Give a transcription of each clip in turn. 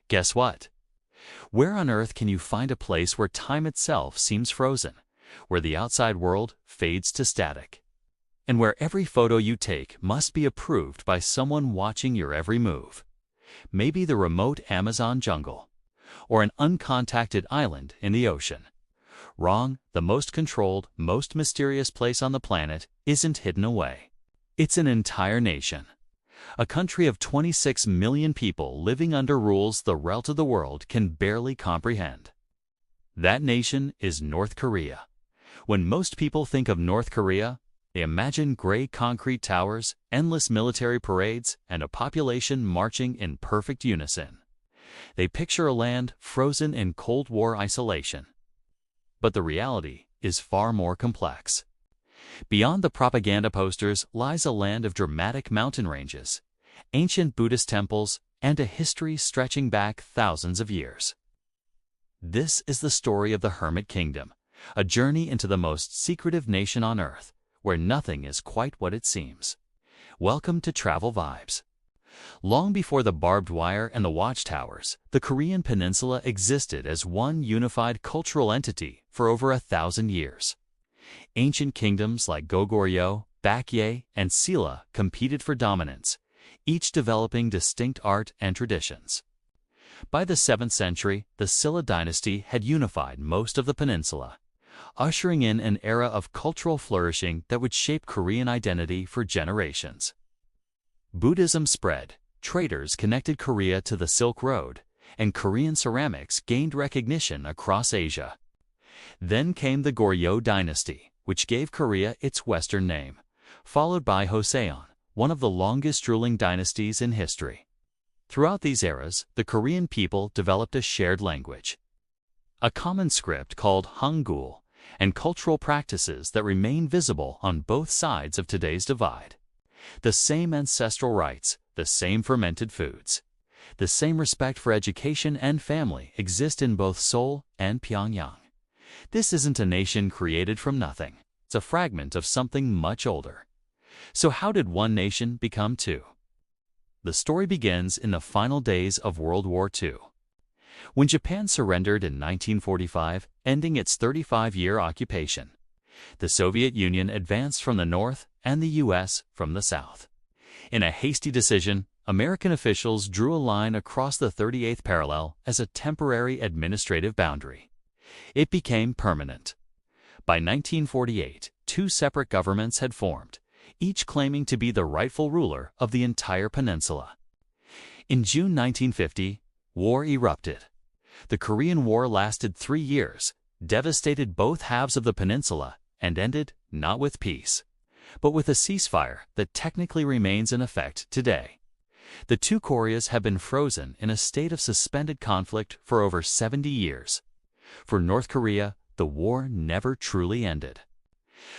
Guess what? Where on earth can you find a place where time itself seems frozen, where the outside world fades to static, and where every photo you take must be approved by someone watching your every move? Maybe the remote Amazon jungle, or an uncontacted island in the ocean. Wrong, the most controlled, most mysterious place on the planet isn't hidden away. It's an entire nation. A country of 26 million people living under rules the rest of the world can barely comprehend. That nation is North Korea. When most people think of North Korea, they imagine gray concrete towers, endless military parades, and a population marching in perfect unison. They picture a land frozen in Cold War isolation. But the reality is far more complex. Beyond the propaganda posters lies a land of dramatic mountain ranges, ancient Buddhist temples, and a history stretching back thousands of years. This is the story of the Hermit Kingdom, a journey into the most secretive nation on Earth, where nothing is quite what it seems. Welcome to Travel Vibes. Long before the barbed wire and the watchtowers, the Korean peninsula existed as one unified cultural entity for over 1,000 years. Ancient kingdoms like Goguryeo, Baekje, and Silla competed for dominance, each developing distinct art and traditions. By the 7th century, the Silla dynasty had unified most of the peninsula, ushering in an era of cultural flourishing that would shape Korean identity for generations. Buddhism spread, traders connected Korea to the Silk Road, and Korean ceramics gained recognition across Asia. Then came the Goryeo dynasty, which gave Korea its Western name, followed by Joseon, one of the longest ruling dynasties in history. Throughout these eras, the Korean people developed a shared language, a common script called Hangul, and cultural practices that remain visible on both sides of today's divide. The same ancestral rites, the same fermented foods, the same respect for education and family exist in both Seoul and Pyongyang. This isn't a nation created from nothing. It's a fragment of something much older. So how did one nation become two? The story begins in the final days of World War II. When Japan surrendered in 1945, ending its 35-year occupation, the Soviet Union advanced from the north and the U.S. from the south. In a hasty decision, American officials drew a line across the 38th parallel as a temporary administrative boundary. It became permanent. By 1948, two separate governments had formed, each claiming to be the rightful ruler of the entire peninsula. In June 1950, war erupted. The Korean War lasted 3 years, devastated both halves of the peninsula, and ended not with peace, but with a ceasefire that technically remains in effect today. The two Koreas have been frozen in a state of suspended conflict for over 70 years. For North Korea, the war never truly ended.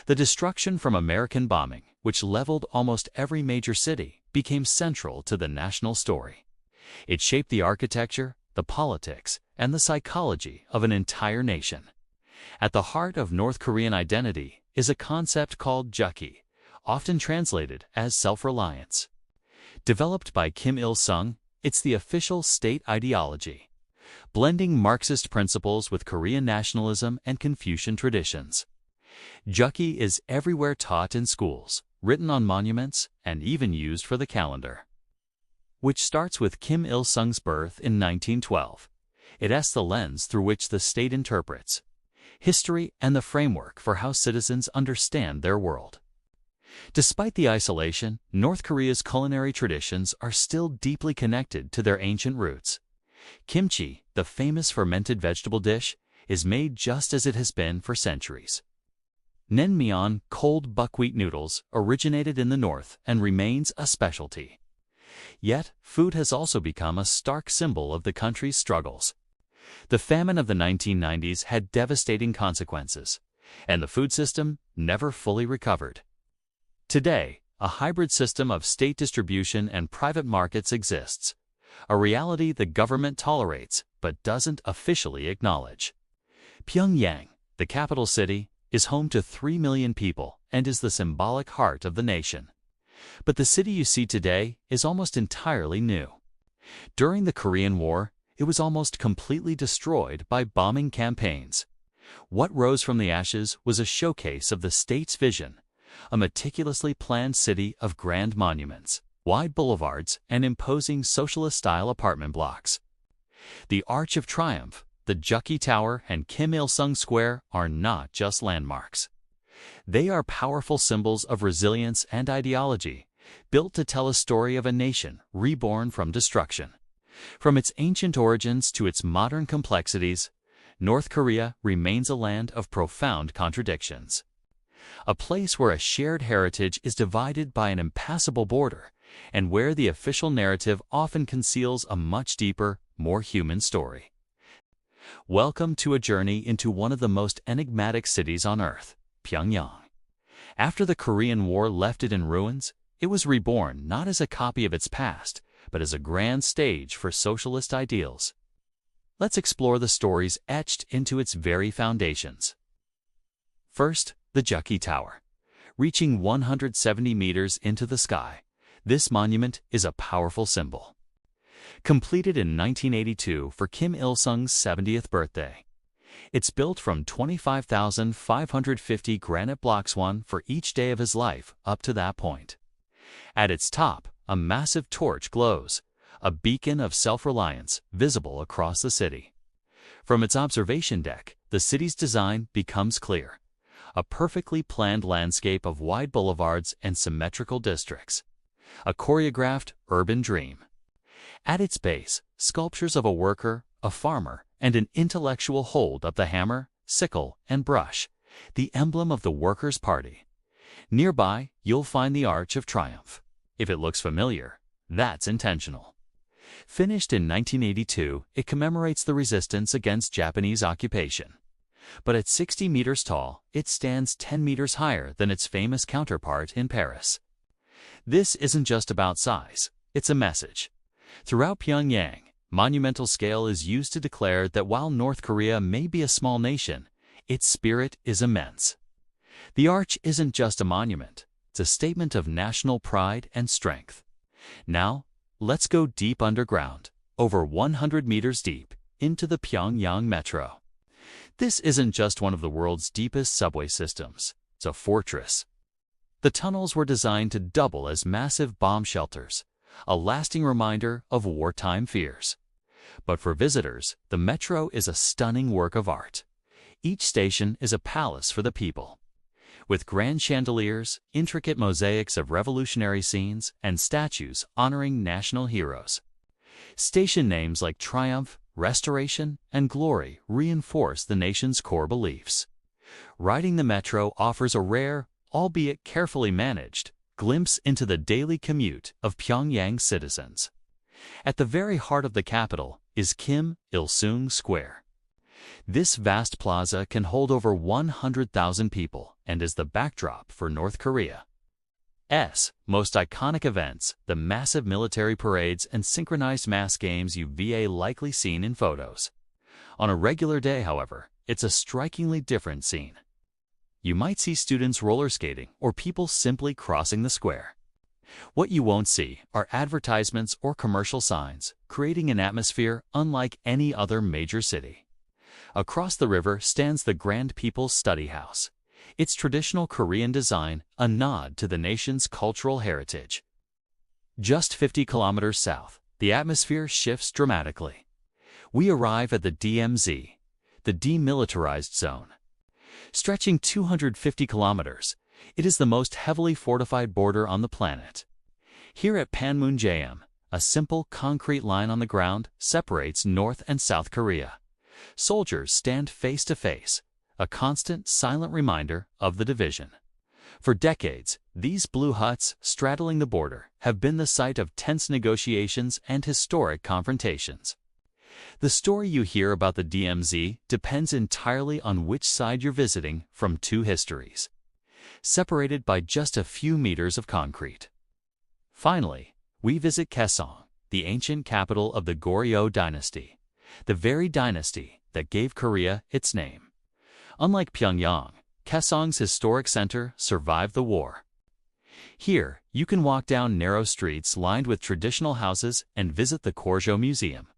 The destruction from American bombing, which leveled almost every major city, became central to the national story. It shaped the architecture, the politics, and the psychology of an entire nation. At the heart of North Korean identity is a concept called Jukki, often translated as self-reliance. Developed by Kim Il-sung, it's the official state ideology, blending Marxist principles with Korean nationalism and Confucian traditions. Jukki is everywhere taught in schools, written on monuments, and even used for the calendar. Which starts with Kim Il-sung's birth in 1912. It asks the lens through which the state interprets history and the framework for how citizens understand their world. Despite the isolation, North Korea's culinary traditions are still deeply connected to their ancient roots. Kimchi, the famous fermented vegetable dish, is made just as it has been for centuries. Naengmyeon, cold buckwheat noodles, originated in the north and remains a specialty. Yet, food has also become a stark symbol of the country's struggles. The famine of the 1990s had devastating consequences, and the food system never fully recovered. Today, a hybrid system of state distribution and private markets exists, a reality the government tolerates but doesn't officially acknowledge. Pyongyang, the capital city, is home to 3 million people and is the symbolic heart of the nation. But the city you see today is almost entirely new. During the Korean War, it was almost completely destroyed by bombing campaigns. What rose from the ashes was a showcase of the state's vision, a meticulously planned city of grand monuments, wide boulevards, and imposing socialist-style apartment blocks. The Arch of Triumph, the Jukki Tower, and Kim Il-sung Square are not just landmarks. They are powerful symbols of resilience and ideology, built to tell a story of a nation reborn from destruction. From its ancient origins to its modern complexities, North Korea remains a land of profound contradictions. A place where a shared heritage is divided by an impassable border, and where the official narrative often conceals a much deeper, more human story. Welcome to a journey into one of the most enigmatic cities on Earth, Pyongyang. After the Korean War left it in ruins, it was reborn not as a copy of its past, but as a grand stage for socialist ideals. Let's explore the stories etched into its very foundations. First, the Jukki Tower. Reaching 170 meters into the sky, this monument is a powerful symbol. Completed in 1982 for Kim Il-sung's 70th birthday. It's built from 25,550 granite blocks, one for each day of his life up to that point. At its top, a massive torch glows, a beacon of self-reliance visible across the city. From its observation deck, the city's design becomes clear. A perfectly planned landscape of wide boulevards and symmetrical districts. A choreographed urban dream. At its base, sculptures of a worker, a farmer, and an intellectual hold up the hammer, sickle, and brush, the emblem of the Workers' Party. Nearby, you'll find the Arch of Triumph. If it looks familiar, that's intentional. Finished in 1982, it commemorates the resistance against Japanese occupation. But at 60 meters tall, it stands 10 meters higher than its famous counterpart in Paris. This isn't just about size, it's a message. Throughout Pyongyang, monumental scale is used to declare that while North Korea may be a small nation, its spirit is immense. The arch isn't just a monument, it's a statement of national pride and strength. Now, let's go deep underground, over 100 meters deep, into the Pyongyang metro. This isn't just one of the world's deepest subway systems, it's a fortress. The tunnels were designed to double as massive bomb shelters, a lasting reminder of wartime fears. But for visitors, the metro is a stunning work of art. Each station is a palace for the people. With grand chandeliers, intricate mosaics of revolutionary scenes, and statues honoring national heroes. Station names like Triumph, Restoration, and Glory reinforce the nation's core beliefs. Riding the metro offers a rare, albeit carefully managed, glimpse into the daily commute of Pyongyang citizens. At the very heart of the capital is Kim Il-sung Square. This vast plaza can hold over 100,000 people and is the backdrop for North Korea's most iconic events, the massive military parades and synchronized mass games you've likely seen in photos. On a regular day, however, it's a strikingly different scene. You might see students roller skating or people simply crossing the square. What you won't see are advertisements or commercial signs, creating an atmosphere unlike any other major city. Across the river stands the Grand People's Study House. Its traditional Korean design, a nod to the nation's cultural heritage. Just 50 kilometers south, the atmosphere shifts dramatically. We arrive at the DMZ, the Demilitarized Zone. Stretching 250 kilometers, it is the most heavily fortified border on the planet. Here at Panmunjom, a simple concrete line on the ground separates North and South Korea. Soldiers stand face to face, a constant, silent reminder of the division. For decades, these blue huts straddling the border have been the site of tense negotiations and historic confrontations. The story you hear about the DMZ depends entirely on which side you're visiting from two histories, separated by just a few meters of concrete. Finally, we visit Kaesong, the ancient capital of the Goryeo dynasty, the very dynasty that gave Korea its name. Unlike Pyongyang, Kaesong's historic center survived the war. Here, you can walk down narrow streets lined with traditional houses and visit the Goryeo Museum.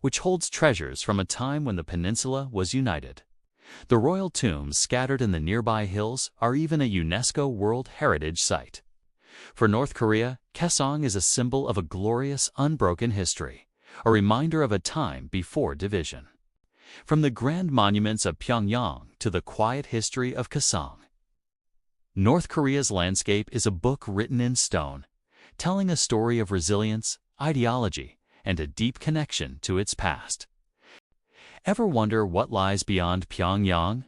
which holds treasures from a time when the peninsula was united. The royal tombs scattered in the nearby hills are even a UNESCO World Heritage Site. For North Korea, Kaesong is a symbol of a glorious, unbroken history, a reminder of a time before division. From the grand monuments of Pyongyang to the quiet history of Kaesong, North Korea's landscape is a book written in stone, telling a story of resilience, ideology, and a deep connection to its past. Ever wonder what lies beyond Pyongyang?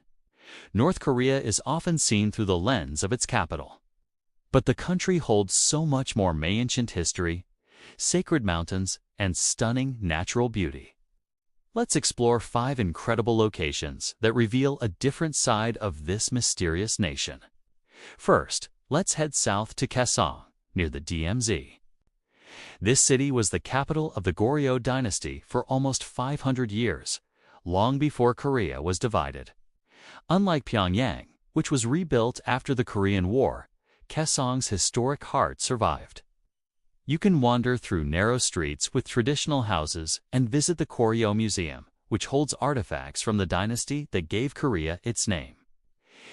North Korea is often seen through the lens of its capital. But the country holds so much more ancient history, sacred mountains, and stunning natural beauty. Let's explore 5 incredible locations that reveal a different side of this mysterious nation. First, let's head south to Kaesong, near the DMZ. This city was the capital of the Goryeo dynasty for almost 500 years, long before Korea was divided. Unlike Pyongyang, which was rebuilt after the Korean War, Kaesong's historic heart survived. You can wander through narrow streets with traditional houses and visit the Goryeo Museum, which holds artifacts from the dynasty that gave Korea its name.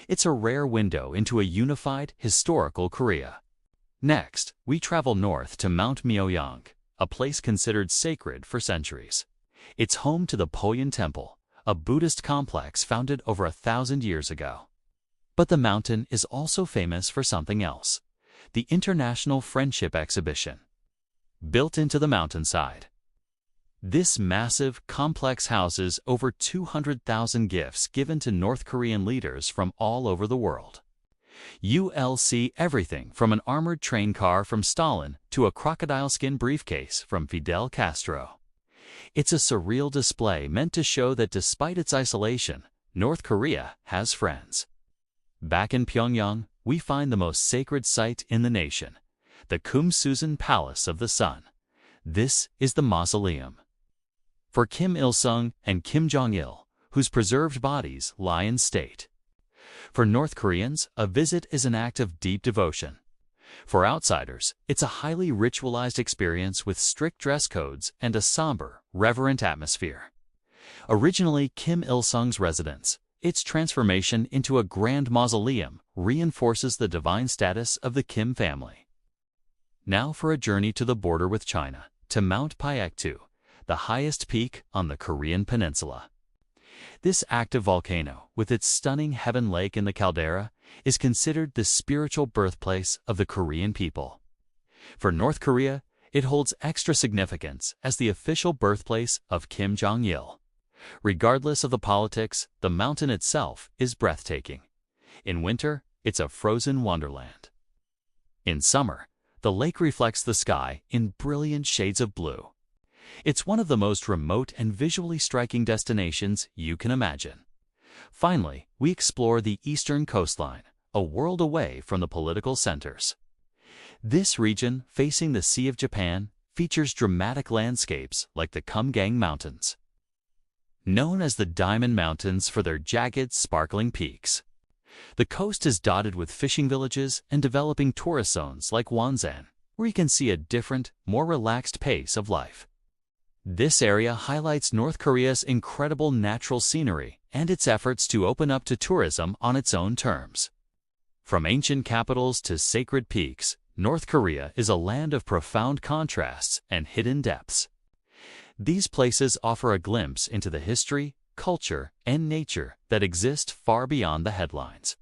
It's a rare window into a unified, historical Korea. Next, we travel north to Mount Myeoyang, a place considered sacred for centuries. It's home to the Poyon Temple, a Buddhist complex founded over 1,000 years ago. But the mountain is also famous for something else: the International Friendship Exhibition. Built into the mountainside, this massive, complex houses over 200,000 gifts given to North Korean leaders from all over the world. You'll see everything from an armored train car from Stalin to a crocodile skin briefcase from Fidel Castro. It's a surreal display meant to show that despite its isolation, North Korea has friends. Back in Pyongyang, we find the most sacred site in the nation, the Kumsusan Palace of the Sun. This is the mausoleum for Kim Il-sung and Kim Jong-il, whose preserved bodies lie in state. For North Koreans, a visit is an act of deep devotion. For outsiders, it's a highly ritualized experience with strict dress codes and a somber, reverent atmosphere. Originally Kim Il-sung's residence, its transformation into a grand mausoleum reinforces the divine status of the Kim family. Now for a journey to the border with China, to Mount Pyektu, the highest peak on the Korean peninsula. This active volcano, with its stunning heaven lake in the caldera, is considered the spiritual birthplace of the Korean people. For North Korea, it holds extra significance as the official birthplace of Kim Jong-il. Regardless of the politics, the mountain itself is breathtaking. In winter, it's a frozen wonderland. In summer, the lake reflects the sky in brilliant shades of blue. It's one of the most remote and visually striking destinations you can imagine. Finally, we explore the eastern coastline, a world away from the political centers. This region, facing the Sea of Japan, features dramatic landscapes like the Kumgang Mountains, known as the Diamond Mountains for their jagged, sparkling peaks. The coast is dotted with fishing villages and developing tourist zones like Wonsan, where you can see a different, more relaxed pace of life. This area highlights North Korea's incredible natural scenery and its efforts to open up to tourism on its own terms. From ancient capitals to sacred peaks, North Korea is a land of profound contrasts and hidden depths. These places offer a glimpse into the history, culture, and nature that exist far beyond the headlines.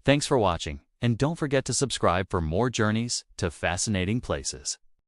Thanks for watching, and don't forget to subscribe for more journeys to fascinating places.